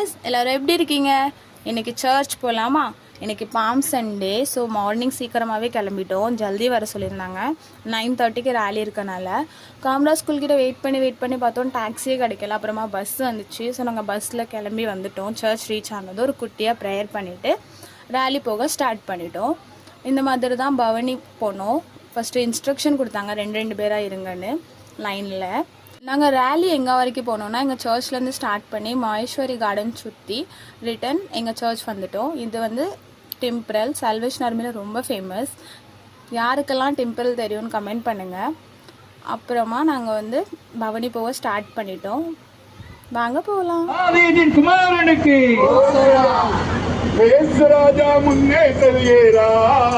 guys, எல்லாரும் எப்படி இருக்கீங்க? இன்னைக்கு சர்ச் போலாமா? இன்னைக்கு பாம் சண்டே. ஸோ மார்னிங் சீக்கிரமாகவே கிளம்பிட்டோம். ஜல்தி வர சொல்லியிருந்தாங்க. 9:30க்கு ரேலி இருக்கனால காமரா ஸ்கூல் கிட்ட வெயிட் பண்ணி பார்த்தோம். டாக்ஸியே கிடைக்கல. அப்புறமா பஸ் வந்துச்சு. ஸோ நாங்கள் பஸ்ஸில் கிளம்பி வந்துட்டோம். சர்ச் ரீச் ஆனது ஒரு குட்டியாக ப்ரேயர் பண்ணிவிட்டு ரேலி போக ஸ்டார்ட் பண்ணிட்டோம். இந்த மாதிரி தான் பவனி போனோம். ஃபஸ்ட்டு இன்ஸ்ட்ரக்ஷன் கொடுத்தாங்க, 2 பேராக இருங்கன்னு லைனில். நாங்கள் ரேலி எங்கே வரைக்கும் போனோம்னா எங்கள் சர்ச்லேருந்து ஸ்டார்ட் பண்ணி மகேஸ்வரி கார்டன் சுற்றி ரிட்டன் எங்கள் சர்ச் வந்துட்டோம். இது வந்து டெம்பிள் சால்வேஷன் ஆர்மியில் ரொம்ப ஃபேமஸ். யாருக்கெல்லாம் டெம்பிள் தெரியும்னு கமெண்ட் பண்ணுங்கள். அப்புறமா நாங்கள் வந்து பவனி போக ஸ்டார்ட் பண்ணிட்டோம். வாங்க போகலாம். குமாரனுக்கு ராஜா முன்னே செல்கிறார்.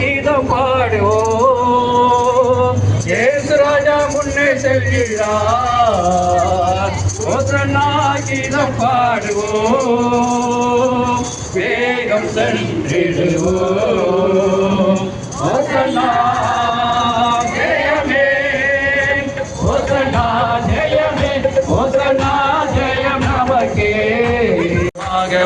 கீதம் பாடுவோம். ராஜா முன்னே செல்கிறார். கீதம் பாடுவோம். வேகம் சென்றிடுவோம். ஜெயமே ஜெயமே ஜெயம் நமக்கே.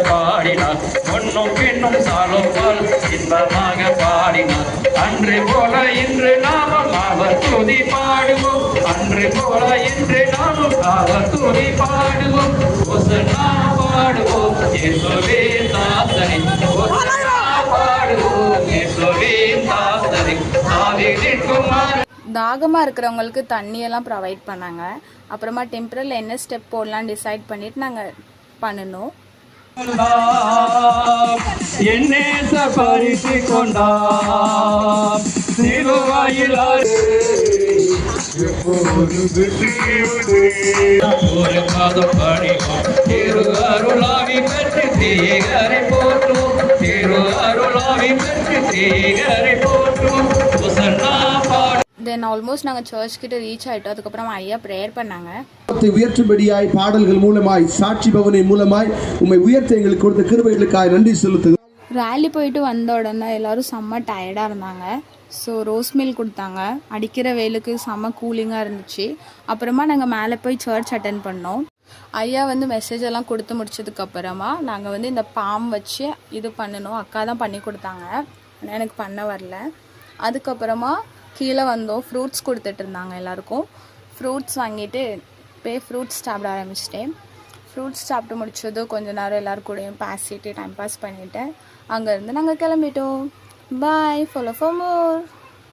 பாடினார் பொன்னும் பெண்ணும் சாலோபால் இன்பமாக பாடினார். அன்று போல இன்று நாமும் அவர் துதி பாடுவோம். அன்று போல இன்று நாமும் அவர் துதி பாடுவோம். ஒசன்னா பாடுவோம் இயேசுவே தாசனே. ஒசன்னா பாடுவோம் இயேசுவே தாசனே. தாவீதின் குமாரன். தாகமாக இருக்கிறவங்களுக்கு தண்ணியெல்லாம் ப்ரொவைட் பண்ணாங்க. அப்புறமா டெம்பரரில் என்ன ஸ்டெப் போடலான்னு டிசைட் பண்ணிவிட்டு நாங்கள் பண்ணணும். என்னேச பரிசு கொண்டார் சிலுவையில் ஒரு மாதம் படிக்கும். திரு அருளாவி பெற்று தீகரை போற்றும். திரு அருளாவி பெற்று தீகரை போற்றும். தென் ஆல்மோஸ்ட் நாங்கள் சர்ச் கிட்ட ரீச் ஆகிட்டோம். அதுக்கப்புறம் ஐயா ப்ரேயர் பண்ணாங்க. உயர்த்தும்படியாய் பாடல்கள் மூலமாய் சாட்சி பவனின் மூலமாய் உம்மை உயர்த்த எங்களுக்கு கொடுத்த கிருபைகளுக்காக நன்றி செலுத்துகிறோம். ரேலி போயிட்டு வந்த உடனே எல்லாரும் செம்ம டயர்டாக இருந்தாங்க. ஸோ ரோஸ் மில் கொடுத்தாங்க. அடிக்கிற வெயிலுக்கு செம்ம கூலிங்காக இருந்துச்சு. அப்புறமா நாங்கள் மேலே போய் சர்ச் அட்டென்ட் பண்ணோம். ஐயா வந்து மெசேஜ் எல்லாம் கொடுத்து முடிச்சதுக்கப்புறமா நாங்கள் வந்து இந்த பாம் வச்சு இது பண்ணணும். அக்கா தான் பண்ணி கொடுத்தாங்க, எனக்கு பண்ண வரல. அதுக்கப்புறமா கீழே வந்தோம். ஃப்ரூட்ஸ் கொடுத்துட்டு இருந்தாங்க எல்லாருக்கும். ஃப்ரூட்ஸ் வாங்கிட்டு போய் ஃப்ரூட்ஸ் சாப்பிட ஆரம்பிச்சிட்டேன். ஃப்ரூட்ஸ் சாப்பிட்டு முடிச்சது கொஞ்ச நேரம் எல்லோரும் கூடயும் பேசிட்டு டைம் பாஸ் பண்ணிவிட்டு அங்கேருந்து நாங்கள் கிளம்பிட்டோம். பாய், ஃபாலோ ஃபார் மோர்.